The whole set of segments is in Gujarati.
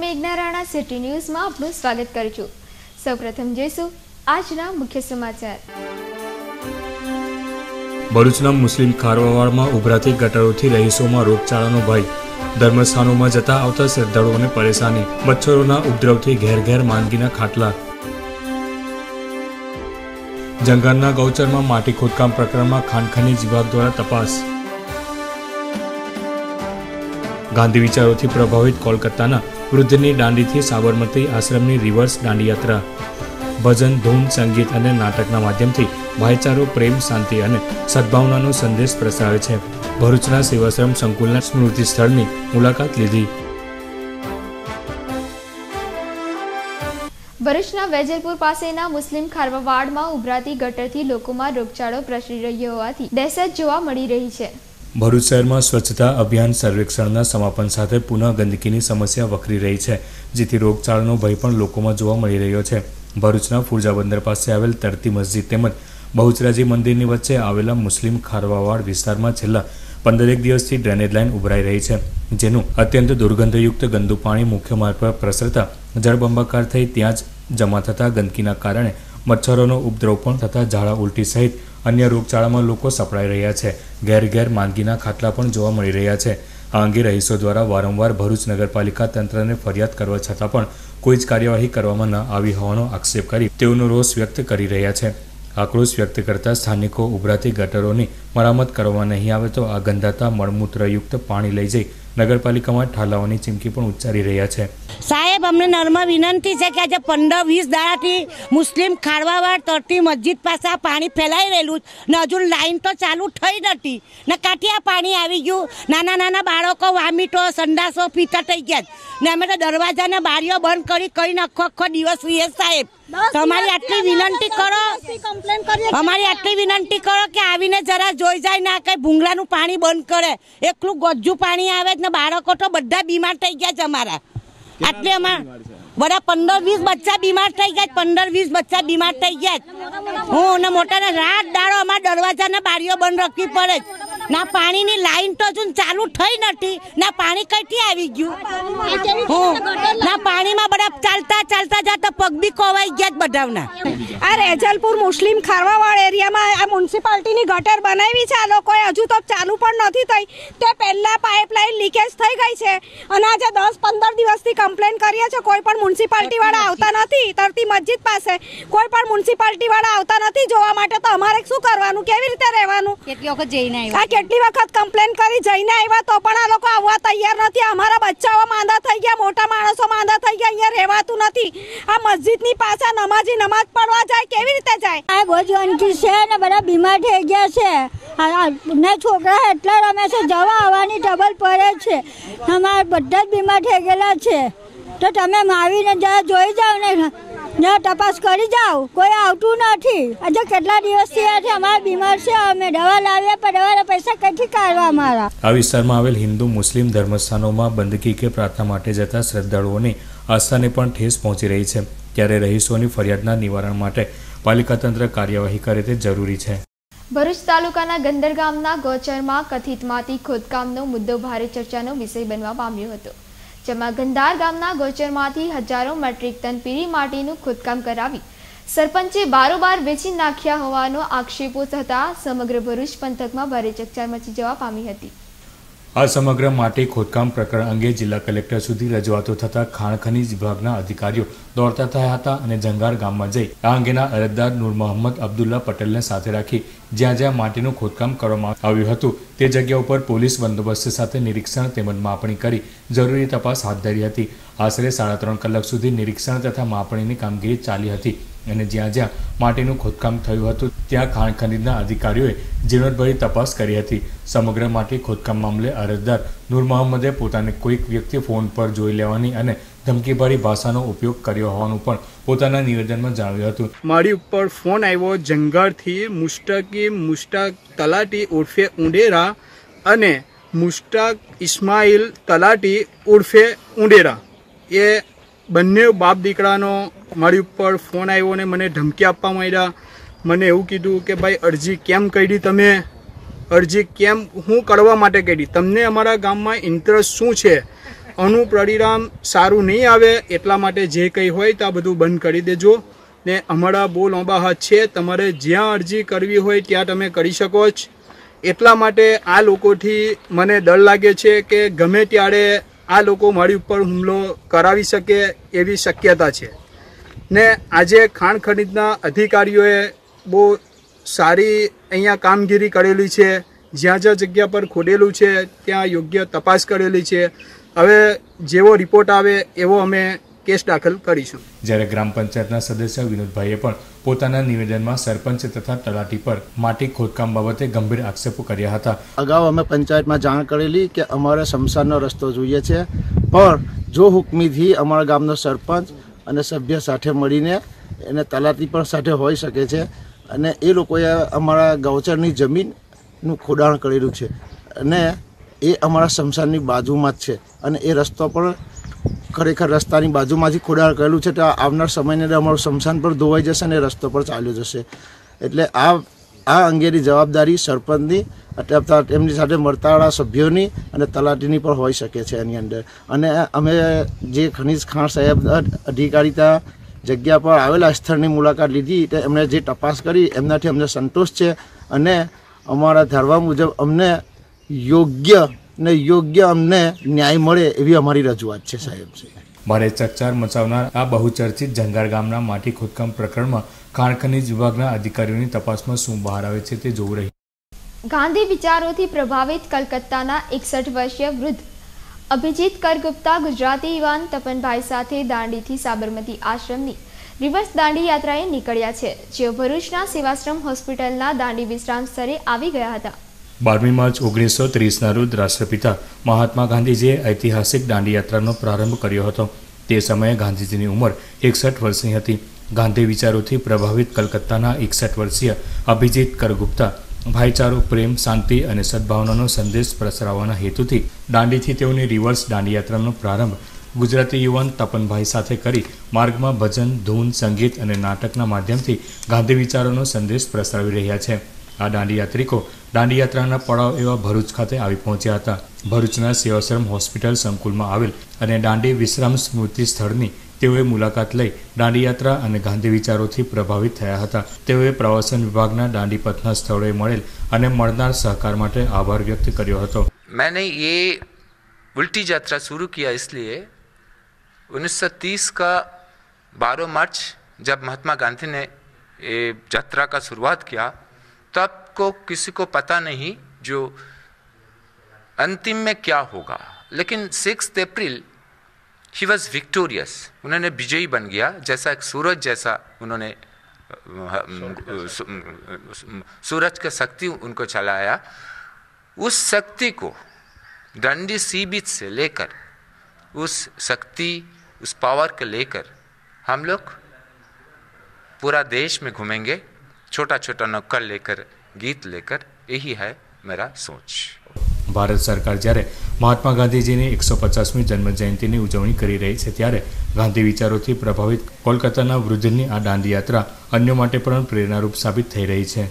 મેઘના રાણા સિટી ન્યૂઝમાં આપનું સ્વાગત કરું છું। સૌપ્રથમ જોઈશું આજના મુખ્ય સમાચાર। ભરૂચના મુસ્લિમ ખારવાવાડમાં ઉભરાતી ગટરોથી રહીશોમાં રોગચાળાનો ભય। ધર્મસ્થાનોમાં જતા આવતા શ્રદ્ધાળુઓને પરેશાની। મચ્છરોના ઉપદ્રવથી ઘેર ઘેર માંદગીના ખાટલા। જંગારના ગૌચરમાં માટી ખોદકામ પ્રકરણમાં ખાણ ખનીજ વિભાગ દ્વારા તપાસ। ગાંધી વિચારોથી પ્રભાવિત કોલકાતાના વૃદ્ધની દાંડીથી સાબરમતી આશ્રમની રિવર્સ દાંડી યાત્રા। ભજન, ધૂન, સંગીત અને નાટકના માધ્યમથી ભાઈચારો, પ્રેમ, શાંતિ અને સદભાવનાનો સંદેશ પ્રસરાવે છે। ભરૂચના સેવાશ્રમ સંકુલના સ્મૃતિ સ્થળની મુલાકાત લીધી। ભરૂચના વેજલપુર પાસેના મુસ્લિમ ખારવાવાડમાં ઉભરાતી ગટરથી લોકોમાં રોગચાળો પ્રસરી રહ્યો હોવાથી દહેશત જોવા મળી રહી છે। ભરૂચ શહેરમાં સ્વચ્છતા અભિયાન સર્વેક્ષણના સમાપન સાથે પુનઃ ગંદકીની સમસ્યા વકરી રહી છે, જેથી રોગચાળાનો ભય પણ લોકોમાં જોવા મળી રહ્યો છે। ભરૂચના ફુરજા બંદર પાસે આવેલ તરતી મસ્જિદ તેમજ બહુચરાજી મંદિરની વચ્ચે આવેલા મુસ્લિમ ખારવાવાડ વિસ્તારમાં છેલ્લા 15 દિવસથી ડ્રેનેજ લાઇન ઉભરાઈ રહી છે, જેનું અત્યંત દુર્ગંધયુક્ત ગંદુ પાણી મુખ્ય માર્ગ પર પ્રસરતા જળબંબાકાર થઈ ત્યાં જ જમા થતા ગંદકીના કારણે મચ્છરોનો ઉપદ્રવ પણ થતા ઝાડા ઉલટી સહિત અન્ય રોગચાળામાં લોકો સપડાઈ રહ્યા છે। ઘેર ઘેર માંદગીના ખાટલા પણ જોવા મળી રહ્યા છે। આ અંગે રહીશો દ્વારા વારંવાર ભરૂચ નગરપાલિકા તંત્રને ફરિયાદ કરવા છતાં પણ કોઈ જ કાર્યવાહી કરવામાં ન આવી હોવાનો આક્ષેપ કરી તેઓનો રોષ વ્યક્ત કરી રહ્યા છે। આક્રોશ વ્યક્ત કરતા સ્થાનિકો ઉભરાતી ગટરોની મરામત કરવામાં નહીં આવે તો આ ગંધાતા મળમૂત્રયુક્ત પાણી લઈ જઈ નગરપાલિકામાં ઠાલવવાની ચીમકી પણ ઉચ્ચારી રહ્યા છે। સાહેબ, અમને નર્મ વિનંતી છે કે આજે 15-20 દાડાથી મુસ્લિમ ખારવાવાડ તરતી મસ્જિદ પાસે આ પાણી ફેલાઈ રહેલું ને હજુ લાઈન તો ચાલુ થઈ નથી ને કાંઠી આ પાણી આવી ગયું। નાના નાના બાળકો વામીટો સંડાસો પીતા થઈ ગયા ને અમે તો દરવાજાને બારીઓ બંધ કરી કઈ આખો દિવસ રહીએ। સાહેબ, તમારી આટલી વિનંતી કરો, અમારી આટલી વિનંતી કરો કે આવીને જરા જોઈ જાય ના કઈ ભૂંગળાનું પાણી બંધ કરે। એકલું ગજ્જું પાણી આવે ને બાળકો તો બધા બીમાર થઈ ગયા છે અમારા। આટલે અમારા બધા 15-20 બચ્ચા બીમાર થઈ ગયા, 15-20 બચ્ચા બીમાર થઈ ગયા। હું ને મોટાને રાત દાડો અમારા દરવાજાને બારીઓ બંધ રાખવી પડે ના પાણીની લાઈન તો હજુ ચાલુ થઈ નથી ના પાણી કઈથી આવી ગયું ના પાણીમાં બધા ચાલતા ચાલતા જતા પગ બી કોવાઈ ગયા બધાના। આ રેજલપુર મુસ્લિમ ખારવાવાડ એરિયામાં આ મ્યુનિસિપાલિટીની ગટર બનાવી છે, આ લોકોએ હજુ તો ચાલુ પણ નથી થઈ। તે પહેલા પાઇપલાઇન લીકેજ થઈ ગઈ છે અને આજે 10-15 દિવસથી કમ્પ્લેન કરીએ છીએ, કોઈ પણ મ્યુનિસિપાલિટી વાળા આવતા નથી। તરતી મસ્જિદ પાસે કોઈ પણ મ્યુનિસિપાલિટી વાળા આવતા નથી જોવા માટે, તો અમારે શું કરવાનું, કેવી રીતે રહેવાનું? કેટલી વખત જઈને આવ્યા, કેટલી વખત કમ્પ્લેન કરી જઈને આવ્યા તો પણ આ લોકો આવવા તૈયાર નથી। અમારા બચ્ચાઓ માંદા થઈ ગયા, મોટા માણસો માંદા થઈ ગયા, અહીંયા રહેવાતું નથી। આ મસ્જિદની પાસે નમાજી નમાજ પડવા જાય, કેવી રીતે જાય? આ બહુ ગંદકી છે ને બધા બીમાર થઈ ગયા છે ને છોકરા એટલા રમે છે, જવા આવવાની ડબલ પડે છે, અમારા બધા જ બીમાર થઈ ગયેલા છે। તો તમે આવીને જરા જોઈ જાઓ ને તપાસ કરી જાઓ, કોઈ આવતું નથી। આજે કેટલા દિવસ થયા છે અમારા બીમાર છે, અમે દવા લાવ્યા પણ દવાના પૈસા કઈથી કાઢવા અમારા। આ વિસ્તારમાં આવેલ હિન્દુ મુસ્લિમ ધર્મસ્થાનોમાં બંદકી કે પ્રાર્થના માટે જતા શ્રદ્ધાળુઓની આસ્થાને પણ ઠેસ પહોંચી રહી છે, ત્યારે રહીશોની ફરિયાદના નિવારણ માટે પાલિકા તંત્ર કાર્યવાહી કરે તે જરૂરી છે। ભરૂચ તાલુકાના ગંદર ગામના ગૌચરમાં કથિત માટી ખોદકામનો મુદ્દો ભારે ચર્ચાનો વિષય બનવા પામ્યો હતો, જેમાં ગંધાર ગામના ગૌચરમાંથી હજારો મેટ્રિક ટન પીળી માટીનું ખોદકામ કરાવી સરપંચે બારોબાર વેચી નાખ્યા હોવાનો આક્ષેપો થતા સમગ્ર ભરૂચ પંથકમાં ભારે ચકચાર મચી જવા પામી હતી। આ સમગ્ર માટી ખોદકામ પ્રકરણ અંગે જિલ્લા કલેક્ટર સુધી રજૂઆતો થતા ખાણ ખનીજ વિભાગના અધિકારીઓ દોડતા થયા હતા અને જંગાર ગામમાં જઈ આ અંગેના અરજદાર નૂર મોહમ્મદ અબ્દુલ્લા પટેલને સાથે રાખી જ્યાં જ્યાં માટીનું ખોદકામ કરવામાં આવ્યું હતું તે જગ્યા ઉપર પોલીસ બંદોબસ્ત સાથે નિરીક્ષણ તેમજ માપણી કરી જરૂરી તપાસ હાથ ધરી હતી। આશરે 3.5 કલાક સુધી નિરીક્ષણ તથા માપણીની કામગીરી ચાલી હતી અને જ્યાં જ્યાં માટીનું ખોદકામ થયું હતું ત્યાં ખાણ ખનીજના અધિકારીઓએ ઝીણવટભરી તપાસ કરી હતી। સમગ્ર માટી ખોદકામ મામલે અરજદાર નૂર મોહમ્મદે પોતાને કોઈક વ્યક્તિ ફોન પર જોઈ લેવાની અને ધમકીભરી ભાષાનો ઉપયોગ કર્યો હોવાનું પણ પોતાના નિવેદનમાં જણાવ્યું હતું। મારી ઉપર ફોન આવ્યો જંગારથી મુશ્તાક તલાટી ઉર્ફે ઉંડેરા અને મુશ્તાક ઇસ્માઇલ તલાટી ઉર્ફે ઉંડેરા, એ બંને બાપ દીકરાનો મારી ઉપર ફોન આવ્યો અને મને ધમકી આપવા માંડ્યા। મને એવું કીધું કે ભાઈ અરજી કેમ કરી, તમે અરજી કેમ હું કરવા માટે કરી, તમને અમારા ગામમાં ઇન્ટરેસ્ટ શું છે? આનું પરિણામ સારું નહીં આવે એટલા માટે જે કંઈ હોય તો આ બધું બંધ કરી દેજો ને અમારા બહુ લાંબા હાથ છે, તમારે જ્યાં અરજી કરવી હોય ત્યાં તમે કરી શકો છો. એટલા માટે આ લોકોથી મને ડર લાગે છે કે ગમે ત્યારે આ લોકો મારી ઉપર હુમલો કરાવી શકે એવી શક્યતા છે. ને આજે ખાણ ખનીજના અધિકારીઓએ બહુ સારી અહીંયા કામગીરી કરેલી છે. જ્યાં જ્યાં જગ્યા પર ખોદેલું છે ત્યાં યોગ્ય તપાસ કરેલી છે. હવે જેવો રિપોર્ટ આવે એવો અમે કેસ દાખલ કરીશું. જ્યારે ગ્રામ પંચાયતના સદસ્ય વિનોદભાઈએ પણ પોતાના નિવેદનમાં સરપંચ તથા તલાટી પર માટી ખોદકામ બાબતે ગંભીર આક્ષેપો કર્યા હતા. અગાઉ અમે પંચાયતમાં જાણ કરેલી કે અમારે સ્મશાનનો રસ્તો જોઈએ છે, પણ જો હુકમીથી અમારા ગામનો સરપંચ અને સભ્ય સાથે મળીને એને તલાટી પણ સાથે હોઈ શકે છે અને એ લોકોએ અમારા ગૌચરની જમીનનું ખોદાણ કરેલું છે અને એ અમારા સ્મશાનની બાજુમાં જ છે અને એ રસ્તો પણ ખરેખર રસ્તાની બાજુમાંથી ખોદાણ કરેલું છે. તો આવનાર સમયની અંદર અમારું સ્મશાન પણ ધોવાઈ જશે અને રસ્તો પણ ચાલ્યો જશે. એટલે આ અંગેની જવાબદારી સરપંચની અથવા એમની સાથે મળતાવાળા સભ્યોની અને તલાટીની પણ હોઈ શકે છે એની અંદર. અને અમે જે ખનીજ ખાણ સાહેબ અધિકારીતા જગ્યા પર આવેલા સ્થળની મુલાકાત લીધી તો એમણે જે તપાસ કરી એમનાથી અમને સંતોષ છે અને અમારા ધારવા મુજબ અમને યોગ્ય અમને ન્યાય મળે એવી અમારી રજૂઆત છે સાહેબ. ભારે ચકચાર મચાવનાર આ બહુચર્ચિત જંગાર ગામના માટી ખોદકામ પ્રકરણમાં ખાણ ખનીજ વિભાગના અધિકારીઓની તપાસમાં શું બહાર આવે છે તે જોવું રહ્યું. ગાંધી વિચારોથી પ્રભાવિત કલકત્તાના 61 વર્ષીય વૃદ્ધ અભિજીત કરગુપ્તા ગુજરાતી યુવાન તપનભાઈ સાથે દાંડીથી સાબરમતી આશ્રમની રિવર્સ દાંડી યાત્રાએ નીકળ્યા છે, જેઓ ભરૂચના સેવાશ્રમ હોસ્પિટલના દાંડી વિશ્રામ સ્થળે આવી ગયા હતા. 12 માર્ચ 1930ના રોજ રાષ્ટ્રપિતા મહાત્મા ગાંધીજીએ ઐતિહાસિક દાંડી યાત્રાનો પ્રારંભ કર્યો હતો. તે સમયે ગાંધીજીની ઉંમર 61 વર્ષની હતી. ગાંધી વિચારોથી પ્રભાવિત કલકત્તાના 61 વર્ષીય અભિજીત કરગુપ્તા ભાઈચારો, પ્રેમ, શાંતિ અને સદભાવનાનો સંદેશ પ્રસરાવવાના હેતુથી દાંડીથી તેઓની રિવર્સ દાંડી યાત્રાનો પ્રારંભ ગુજરાતી યુવાન તપનભાઈ સાથે કરી માર્ગમાં ભજન, ધૂન, સંગીત અને નાટકના માધ્યમથી ગાંધી વિચારોનો સંદેશ પ્રસરાવી રહ્યા છે. આ દાંડી યાત્રિકો દાંડી યાત્રાના પડાવ એવા ભરૂચ ખાતે આવી પહોંચ્યા હતા. ભરૂચના સેવાશ્રમ હોસ્પિટલ સંકુલમાં આવેલ અને દાંડી વિશ્રામ સ્મૃતિ સ્થળની તેઓએ મુલાકાત લઈ દાંડી યાત્રા અને ગાંધી વિચારોથી પ્રભાવિત થયા હતા. તેઓએ પ્રવાસન વિભાગના દાંડી પથના સ્થળોએ મળેલ અને મળનાર સહકાર માટે આભાર વ્યક્ત કર્યો હતો. मैंने ये उल्टी यात्रा शुरू किया इसलिए 1930 का 12 मार्च जब महात्मा गांधी ने ये यात्रा का शुरुआत किया तब को किसी को पता नहीं जो अंतिम में क्या होगा, लेकिन 6 अप्रैल ही वॉज विक्टोरियस. उन्होंने विजयी बन गया, जैसा एक सूरज जैसा उन्होंने सूरज का शक्ति उनको चलाया. उस शक्ति को डंडी सी बीच से लेकर उस शक्ति उस पावर को लेकर हम लोग पूरा देश में घूमेंगे, छोटा छोटा नुक्कड़ लेकर, गीत लेकर. यही है मेरा सोच. ભારત સરકાર જ્યારે મહાત્મા ગાંધીજીની 150મી જન્મ જયંતિની ઉજવણી કરી રહી છે ત્યારે ગાંધી વિચારોથી પ્રભાવિત કોલકાતાના વૃદ્ધની આ દાંડી યાત્રા અન્યો માટે પણ પ્રેરણારૂપ સાબિત થઈ રહી છે.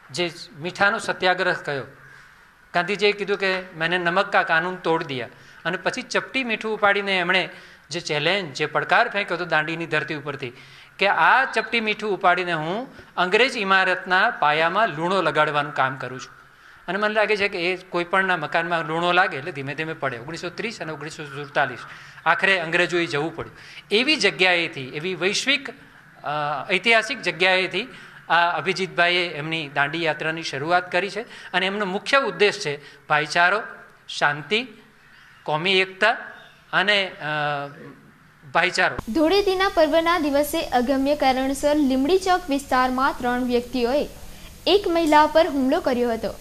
જે મીઠાનો સત્યાગ્રહ કયો, ગાંધીજીએ કીધું કે મેને નમક કા કાનૂન તોડ દિયા, અને પછી ચપટી મીઠું ઉપાડીને એમણે જે ચેલેન્જ, જે પડકાર ફેંક્યો હતો દાંડીની ધરતી ઉપરથી કે આ ચપટી મીઠું ઉપાડીને હું અંગ્રેજ ઇમારતના પાયામાં લૂણો લગાડવાનું કામ કરું છું. અને મને લાગે છે કે એ કોઈપણના મકાનમાં લૂણો લાગે એટલે ધીમે ધીમે પડે. 1930 અને 1947 આખરે અંગ્રેજોએ જવું પડ્યું. એવી જગ્યાએથી, એવી વૈશ્વિક ઐતિહાસિક જગ્યાએથી આ અભિજીતભાઈએ એમની દાંડી યાત્રાની શરૂઆત કરી છે અને એમનો મુખ્ય ઉદ્દેશ છે ભાઈચારો, શાંતિ, કોમી એકતા અને ભાઈચારો. ધૂળેટીના પર્વના દિવસે અગમ્ય કારણસર લીંબડી ચોક વિસ્તારમાં 3 વ્યક્તિઓએ એક મહિલા પર હુમલો કર્યો હતો.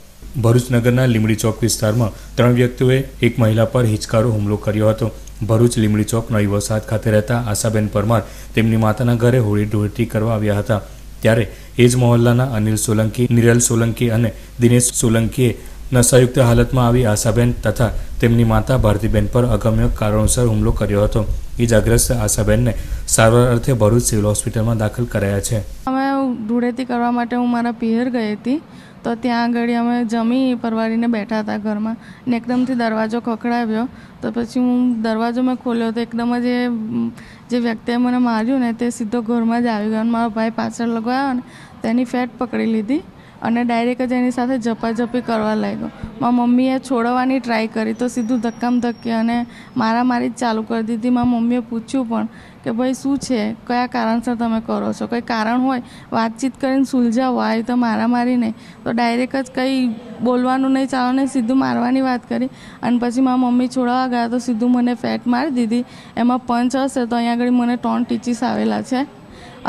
ભરૂચ નગરના લીંબડી ચોક વિસ્તારમાં 3 વ્યક્તિઓએ એક મહિલા પર હિચકારો હુમલો કર્યો હતો. ભરૂચ લીંબડી ચોક નવી વસાહત ખાતે રહેતા આશાબેન પરમાર તેમની માતાના ઘરે હોળી ધૂળેટી કરવા આવ્યા હતા. ત્યારે એ જ મહોલ્લાના અનિલ સોલંકી, નિરલ સોલંકી અને દિનેશ સોલંકીએ નશાયુક્ત હાલતમાં આવી આશાબેન તથા તેમની માતા ભારતીબેન પર અગમ્ય કારણોસર હુમલો કર્યો હતો. ઇજાગ્રસ્ત આશાબેનને સારવાર અર્થે ભરૂચ સિવિલ હોસ્પિટલમાં દાખલ કરાયા છે. અમે ધૂળેટી કરવા માટે હું મારા પિયર ગઈ હતી તો ત્યાં આગળ અમે જમી પરવારીને બેઠા હતા ઘરમાં ને એકદમથી દરવાજો ખખડાવ્યો. તો પછી હું દરવાજો મેં ખોલ્યો તો એકદમ જ જે વ્યક્તિએ મને માર્યું ને તે સીધો ઘરમાં જ આવી ગયો અને મારો ભાઈ પાછળ લગાવ્યો ને તેની ફેટ પકડી લીધી અને ડાયરેક્ટ જ એની સાથે ઝપાઝપી કરવા લાગ્યો. મારા મમ્મીએ છોડવાની ટ્રાય કરી તો સીધું ધક્કામ ધક્કી અને મારામારી જ ચાલુ કરી દીધી. મારા મમ્મીએ પૂછ્યું પણ કે ભાઈ શું છે, કયા કારણસર તમે કરો છો, કંઈ કારણ હોય વાતચીત કરીને સુલઝાવો, આવી તો મારામારી નહીં. તો ડાયરેક્ટ જ કંઈ બોલવાનું નહીં, ચાલો નહીં, સીધું મારવાની વાત કરી. અને પછી મારા મમ્મી છોડાવવા ગયા તો સીધું મને ફેટ મારી દીધી. એમાં પંચ હશે તો અહીંયા આગળ મને 3 ટીચીસ આવેલા છે.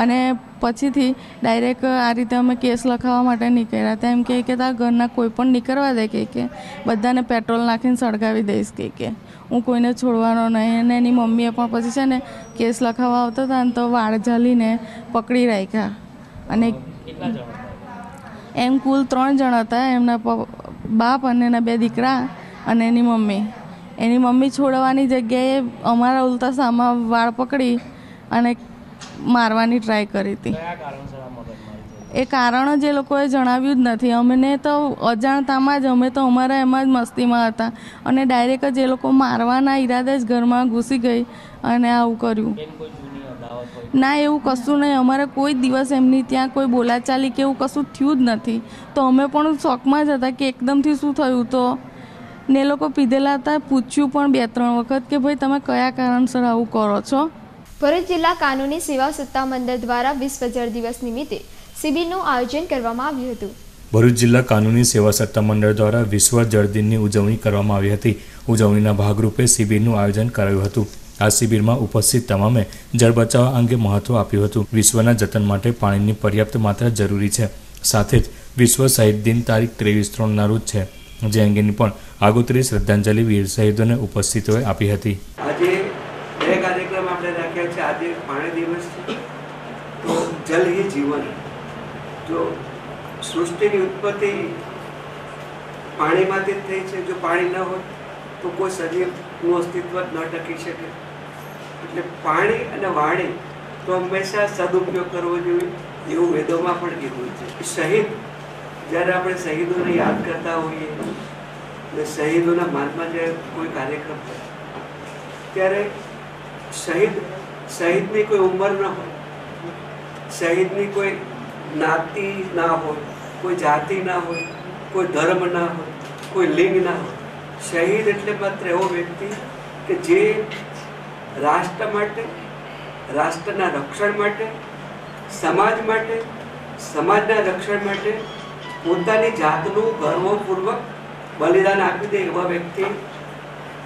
અને પછીથી ડાયરેક્ટ આ રીતે અમે કેસ લખાવવા માટે નીકળ્યા હતા. એમ કે તારા ઘરના કોઈ પણ નીકળવા દે કે બધાને પેટ્રોલ નાખીને સળગાવી દઈશ કે હું કોઈને છોડવાનો નહીં. અને એની મમ્મીએ પણ પછી છે ને કેસ લખાવવા આવતા હતા ને તો વાળ ઝાલીને પકડી રાખ્યા. અને એમ કુલ 3 જણ હતા, એમના બાપ અને એના 2 દીકરા અને એની મમ્મી. એની મમ્મી છોડવાની જગ્યાએ અમારા ઉલટા સામા વાળ પકડી અને મારવાની ટ્રાય કરી હતી. એ કારણ જ એ લોકોએ જણાવ્યું જ નથી. અમને તો અજાણતામાં જ અમે તો અમારા એમાં જ મસ્તીમાં હતા અને ડાયરેક્ટ જ એ લોકો મારવાના ઈરાદે જ ઘરમાં ઘૂસી ગઈ અને આવું કર્યું. ના, એવું કશું નહીં. અમારે કોઈ દિવસ એમની ત્યાં કોઈ બોલાચાલી કે એવું કશું થયું જ નથી. તો અમે પણ શોકમાં જ હતા કે એકદમથી શું થયું. તો ને લોકો પીધેલા હતા, પૂછ્યું પણ 2-3 વખત કે ભાઈ તમે કયા કારણસર આવું કરો છો. ભરૂચ જિલ્લા કાનૂની સેવા સત્તા મંડળ દ્વારા વિશ્વ જળ દિવસ નિમિત્તે શિબિરનું આયોજન કરવામાં આવ્યું હતું. ભરૂચ જિલ્લા કાનૂની સેવા સત્તા મંડળ દ્વારા વિશ્વ જળ દિનની ઉજવણી કરવામાં આવી હતી. ઉજવણીના ભાગરૂપે શિબિરનું આયોજન કરાયું હતું. આ શિબિરમાં ઉપસ્થિત તમામે જળ બચાવવા અંગે મહત્વ આપ્યું હતું. વિશ્વના જતન માટે પાણીની પર્યાપ્ત માત્રા જરૂરી છે. સાથે જ વિશ્વ શહીદ દિન તારીખ 23/3ના રોજ છે, જે અંગેની પણ આગોતરી શ્રદ્ધાંજલિ વીર શહીદોને ઉપસ્થિતોએ આપી હતી. કાર્યક્રમ આપણે રાખ્યા છે. આજે પાણી દિવસ છે. તો જલ હી જીવન. જો સૃષ્ટિની ઉત્પત્તિ પાણીમાંથી જ થઈ છે. જો પાણી ન હોય તો કોઈ સજીવનું અસ્તિત્વ જ ન ટકી શકે. એટલે પાણી અને વાણી તો હંમેશા સદુપયોગ કરવો જોઈએ એવું વેદોમાં પણ કીધું છે. શહીદ, જ્યારે આપણે શહીદોને યાદ કરતા હોઈએ અને શહીદોના માનમાં જ્યારે કોઈ કાર્યક્રમ થાય ત્યારે શહીદની કોઈ ઉંમર ન હોય, શહીદની કોઈ જ્ઞાતિ ના હોય, કોઈ જાતિ ના હોય, કોઈ ધર્મ ના હોય, કોઈ લિંગ ના હોય. શહીદ એટલે માત્ર એવો વ્યક્તિ કે જે રાષ્ટ્ર માટે, રાષ્ટ્રના રક્ષણ માટે, સમાજ માટે, સમાજના રક્ષણ માટે પોતાની જાતનું ગર્વપૂર્વક બલિદાન આપી દે એવા વ્યક્તિ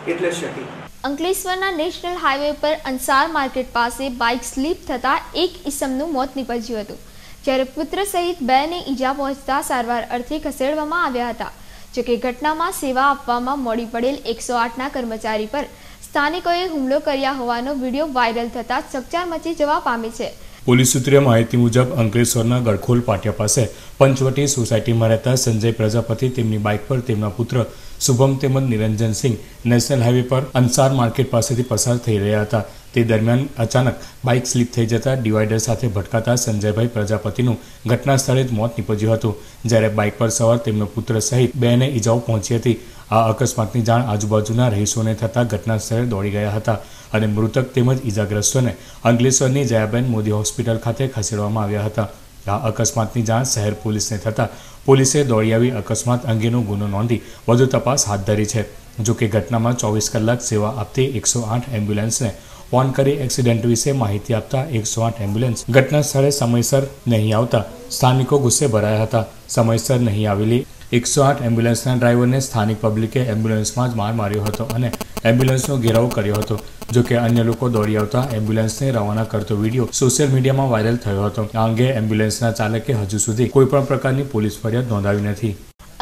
એટલે શહીદ. અંકલેશ્વરના નેશનલ હાઈવે પર અંસાર માર્કેટ પાસે બાઇક સ્લીપ થતાં એક ઈસમનું મોત નીપજ્યું હતું, જ્યારે પુત્ર સહિત 2ને ઈજા પહોંચતા સારવાર અર્થે ખસેડવામાં આવ્યા હતા. જોકે ઘટનામાં સેવા આપવામાં મોડી પડેલ 108ના કર્મચારી પર સ્થાનિકોએ હુમલો કર્યા હોવાનો વિડીયો વાયરલ થતાં ચકચાર મચી જવા પામી છે. પોલીસ સૂત્રે માહિતી મુજબ અંકલેશ્વરના ગડખોલ પાટિયા પાસે પંચવટી સોસાયટીમાં રહેતા સંજય પ્રજાપતિ તેમની બાઇક પર તેમના પુત્ર શુભમ તેમજ નિરંજનસિંહ નેશનલ હાઈવે પર અંસાર માર્કેટ પાસેથી પસાર થઈ રહ્યા હતા. તે દરમિયાન અચાનક બાઇક સ્લીપ થઈ જતા ડિવાઈડર સાથે ભટકાતા સંજયભાઈ પ્રજાપતિનું ઘટના સ્થળે જ મોત નીપજ્યું હતું, જ્યારે બાઇક પર સવાર તેમનો પુત્ર સહિત 2ને ઈજાઓ પહોંચી હતી. આ અકસ્માતની જાણ આજુબાજુના રહીશોને થતાં ઘટના સ્થળે દોડી ગયા હતા અને મૃતક તેમજ ઈજાગ્રસ્તોને અંકલેશ્વરની જયાબેન મોદી હોસ્પિટલ ખાતે ખસેડવામાં આવ્યા હતા. આ અકસ્માતની જાણ શહેર પોલીસને થતાં પોલીસે દોડી આવી અકસ્માત અંગેનો ગુનો નોંધી વધુ તપાસ હાથ ધરી છે. જોકે ઘટનામાં 24 કલાક સેવા આપતી 108 એમ્બ્યુલન્સને ફોન કરી એક્સિડન્ટ વિશે માહિતી આપતા 108 એમ્બ્યુલન્સ ઘટના સ્થળે સમયસર નહીં આવતા સ્થાનિકો ગુસ્સે ભરાયા હતા. સમયસર નહીં આવેલી 108 એમ્બ્યુલન્સના ડ્રાઈવરને સ્થાનિક પબ્લિકે એમ્બ્યુલન્સમાં જ માર માર્યો હતો અને એમ્બ્યુલન્સનો ઘેરાવ કર્યો હતો. જોકે અન્ય લોકો દોડી આવતા એમ્બ્યુલન્સને રવાના કરતો વિડીયો સોશિયલ મીડિયામાં વાયરલ થયો હતો. આ અંગે એમ્બ્યુલન્સના ચાલકે હજુ સુધી કોઈપણ પ્રકારની પોલીસ ફરિયાદ નોંધાવી નથી.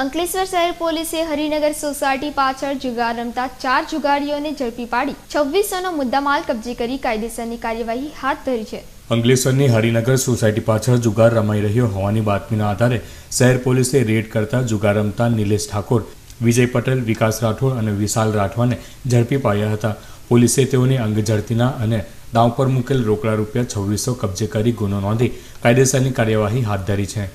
અંકલેશ્વર શહેર પોલીસે હરિનગર સોસાયટી પાછળ જુગાર રમતા 4 જુગારીઓને ઝડપી પાડી 2600નો મુદ્દામાલ કબજે કરી કાયદેસરની કાર્યવાહી હાથ ધરી છે. અંકલેશ્વરની હરિનગર સોસાયટી પાછળ જુગાર રમાઈ રહ્યો હોવાની બાતમીના આધારે શહેર પોલીસે રેડ કરતા જુગાર રમતા નિલેશ ઠાકોર, વિજય પટેલ, વિકાસ રાઠોડ અને વિશાલ રાઠવાને ઝડપી પાડ્યા હતા. પોલીસે તેઓની અંગઝડતીના અને દાવ પર મૂકેલ રોકડા રૂપિયા 2600 કબજે કરી ગુનો નોંધી કાયદેસરની કાર્યવાહી હાથ ધરી છે.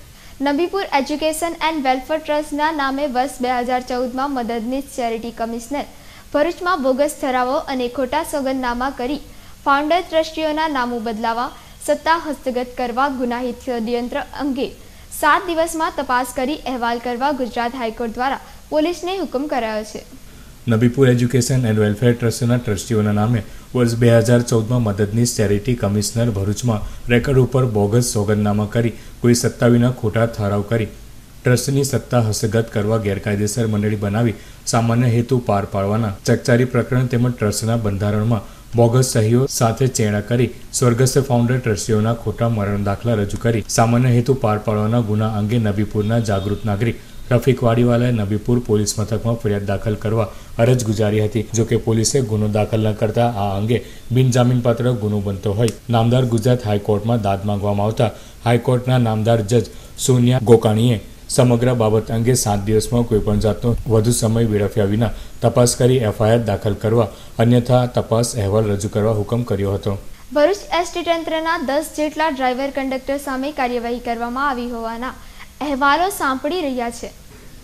નબીપુર એજ્યુકેશન એન્ડ વેલફેર ટ્રસ્ટના નામે વર્ષ 2014માં મદદનીશ ચેરિટી કમિશનર ભરૂચમાં બોગસ ઠરાવો અને ખોટા સોગંદનામા કરી ફાઉન્ડર ટ્રસ્ટીઓના નામો બદલાવા, સત્તા હસ્તગત કરવા, ગુનાહિત ષડયંત્ર અંગે 7 દિવસમાં તપાસ કરી અહેવાલ કરવા ગુજરાત હાઈકોર્ટ દ્વારા પોલીસને હુકમ કરાયો છે. નબીપુર એજ્યુકેશન એન્ડ વેલફેર ટ્રસ્ટના ટ્રસ્ટીઓના નામે વર્ષ 2014માં મદદનીશ ચેરિટી કમિશનર ભરૂચમાં રેકર્ડ ઉપર બોગસ સોગંદનામા કરી કોઈ સત્તા વિના ખોટા ઠરાવ કરી ટ્રસ્ટની સત્તા હસ્તગત કરવા, ગેરકાયદેસર મંડળી બનાવી સામાન્ય હેતુ પાર પાડવાના ચકચારી પ્રકરણ તેમજ ટ્રસ્ટના બંધારણમાં બોગસ સહીઓ સાથે ચેડા કરી સ્વર્ગસ્થ ફાઉન્ડર ટ્રસ્ટીઓના ખોટા મરણ દાખલા રજૂ કરી સામાન્ય હેતુ પાર પાડવાના ગુના અંગે નબીપુરના જાગૃત નાગરિક રફીક વાડીવાલાએ નબીપુર પોલીસ મથકમાં ફરિયાદ દાખલ કરવા અરજ ગુજારી હતી. જોકે પોલીસે ગુનો દાખલ ન કરતા આ અંગે બિનજામીનપાત્ર ગુનો બનતો હોય નામદાર ગુજરાત હાઈકોર્ટમાં દાદ માંગવામાં આવતા હાઈકોર્ટના નામદાર જજ સોનિયા ગોકાણીએ સમગ્ર બાબત અંગે 7 દિવસમાં કોઈપણ જાતનો વધુ સમય વેડફ્યા વિના તપાસ કરી એફઆઈઆર દાખલ કરવા, અન્યથા તપાસ અહેવાલ રજૂ કરવા હુકમ કર્યો હતો. ભરૂચ એસટી તંત્રના 10 જેટલા ડ્રાઈવર કંડક્ટર સામે કાર્યવાહી કરવામાં આવી હોવાના અહેવાલો સાંપડી રહ્યા છે.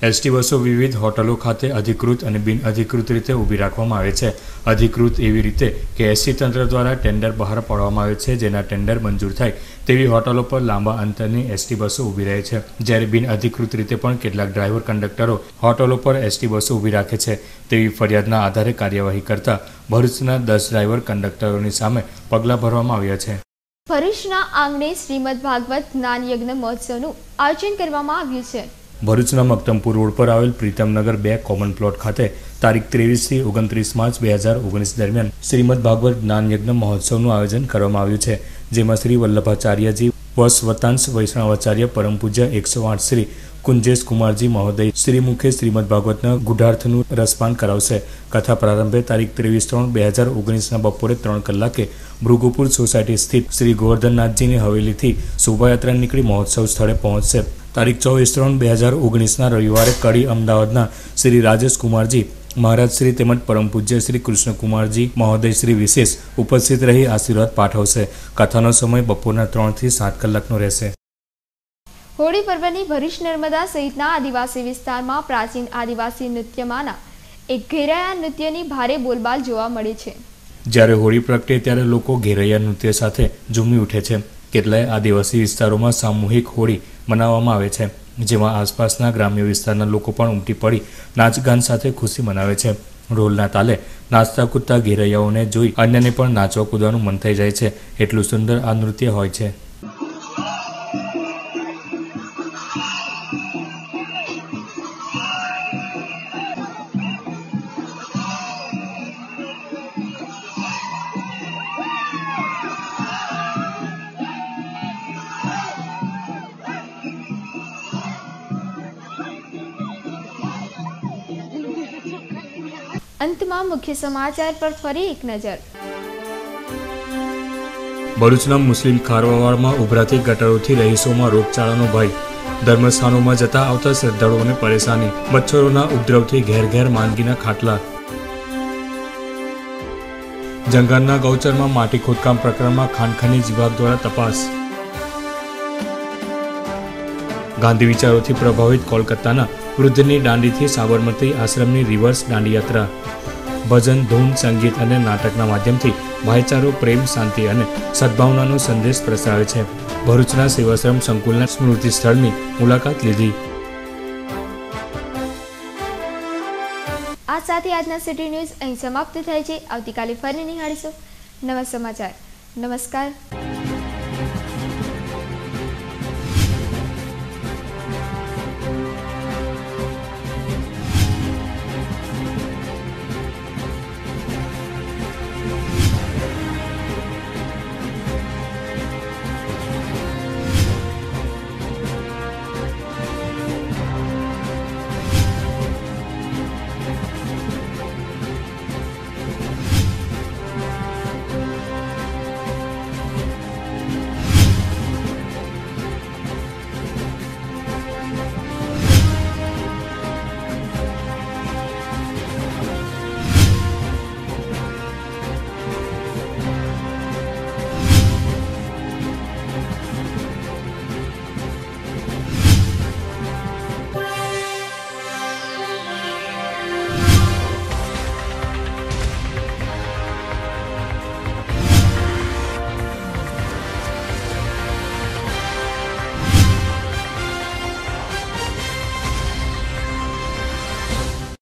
એસટી બસો વિવિધ હોટલો ખાતે અધિકૃત અને બિનઅધિકૃત રીતે ઊભી રાખવામાં આવે છે. અધિકૃત એવી રીતે કે એસટી તંત્ર દ્વારા ટેન્ડર બહાર પાડવામાં આવે છે, જેના ટેન્ડર મંજૂર થાય તેવી હોટલો પર લાંબા અંતરની એસટી બસો ઊભી રહે છે. જ્યારે બિનઅધિકૃત રીતે પણ કેટલાક ડ્રાઈવર કંડક્ટરો હોટલો પર એસટી બસો ઊભી રાખે છે તેવી ફરિયાદના આધારે કાર્યવાહી કરતા ભરૂચના 10 ડ્રાઈવર કંડક્ટરોની સામે પગલાં ભરવામાં આવ્યા છે. ભરૂચના આંગણે શ્રીમદ ભાગવત જ્ઞાન યજ્ઞ મહોત્સવનું આયોજન કરવામાં આવ્યું છે. ભરૂચના મક્તમપુર રોડ પર આવેલ પ્રીતમનગર 2 કોમન પ્લોટ ખાતે તારીખ 23 થી 29 માર્ચ 2019 દરમિયાન શ્રીમદ ભાગવત જ્ઞાન યજ્ઞ મહોત્સવનું આયોજન કરવામાં આવ્યું છે, જેમાં શ્રી વલ્લભાચાર્યજી વસવતાંશ વૈષ્ણવાચાર્ય પરમ પૂજ્ય 108 શ્રી કુંજેશ કુમારજી મહોદય શ્રીમુખે શ્રીમદ ભાગવતના ગુઢાર્થનું રસપાન કરાવશે. કથા પ્રારંભે તારીખ 23/3/2019ના બપોરે 3 કલાકે ભૃગુપુર સોસાયટી સ્થિત શ્રી ગોવર્ધનનાથજીની હવેલીથી શોભાયાત્રા નીકળી મહોત્સવ સ્થળે પહોંચશે. તારીખ 24/3/2019ના રવિવારે કડી અમદાવાદના શ્રી રાજેશ કુમારજી મહારાજ શ્રી તેમજ પરમ પૂજ્ય શ્રી કૃષ્ણકુમારજી મહોદય શ્રી વિશેષ ઉપસ્થિત રહી આશીર્વાદ પાઠવશે. કથાનો સમય બપોરના 3 થી 7 કલાકનો રહેશે. હોળી પર્વની ભરૂચ નર્મદા સહિતના આદિવાસી વિસ્તારમાં પ્રાચીન આદિવાસી નૃત્યમાંના એક ઘેરૈયા નૃત્યની ભારે બોલબાલ જોવા મળે છે. જ્યારે હોળી પ્રગટે ત્યારે લોકો ઘેરૈયા નૃત્ય સાથે ઝૂમી ઉઠે છે. કેટલાય આદિવાસી વિસ્તારોમાં સામૂહિક હોળી મનાવવામાં આવે છે, જેમાં આસપાસના ગ્રામ્ય વિસ્તારના લોકો પણ ઉમટી પડી નાચગાન સાથે ખુશી મનાવે છે. ઢોલના તાલે નાચતા કૂદતા ઘેરૈયાઓને જોઈ અન્યને પણ નાચવા કૂદવાનું મન થઈ જાય છે. એટલું સુંદર આ નૃત્ય હોય છે. અંતમાં મુખ્ય સમાચાર પર ફરી એક નજર. ભરૂચના મુસ્લિમ ખારવાવાડમાં ઉભરાતી ગટરોથી રહીશોમાં રોગચાળાનો ભય. ધર્મસ્થાનોમાં જતા આવતા શ્રદ્ધાળુઓને પરેશાની. મચ્છરોના ઉપદ્રવથી ઘેર ઘેર માંદગીના ખાટલા. જંગલના ગૌચરમાં માટી ખોદકામ પ્રકરણમાં ખાણ ખનીજ વિભાગ દ્વારા તપાસ. ગાંધી વિચારોથી પ્રભાવિત કોલકાતાના વૃદ્ધની દાંડીથી સાબરમતી આશ્રમની રિવર્સ દાંડીયાત્રા. ભજન, ધૂન, સંગીત અને નાટકના માધ્યમથી ભાઈચારો, પ્રેમ, શાંતિ અને સદભાવનાનો સંદેશ પ્રસરાવે છે. ભરૂચના સેવાશ્રમ સંકુલના સ્મૃતિ સ્થળની મુલાકાત લીધી. આ સાથે આજના સિટી ન્યૂઝ અહીં સમાપ્ત થાય છે. આવતીકાલે ફરી નિહાળીશું નવા સમાચાર. નમસ્કાર.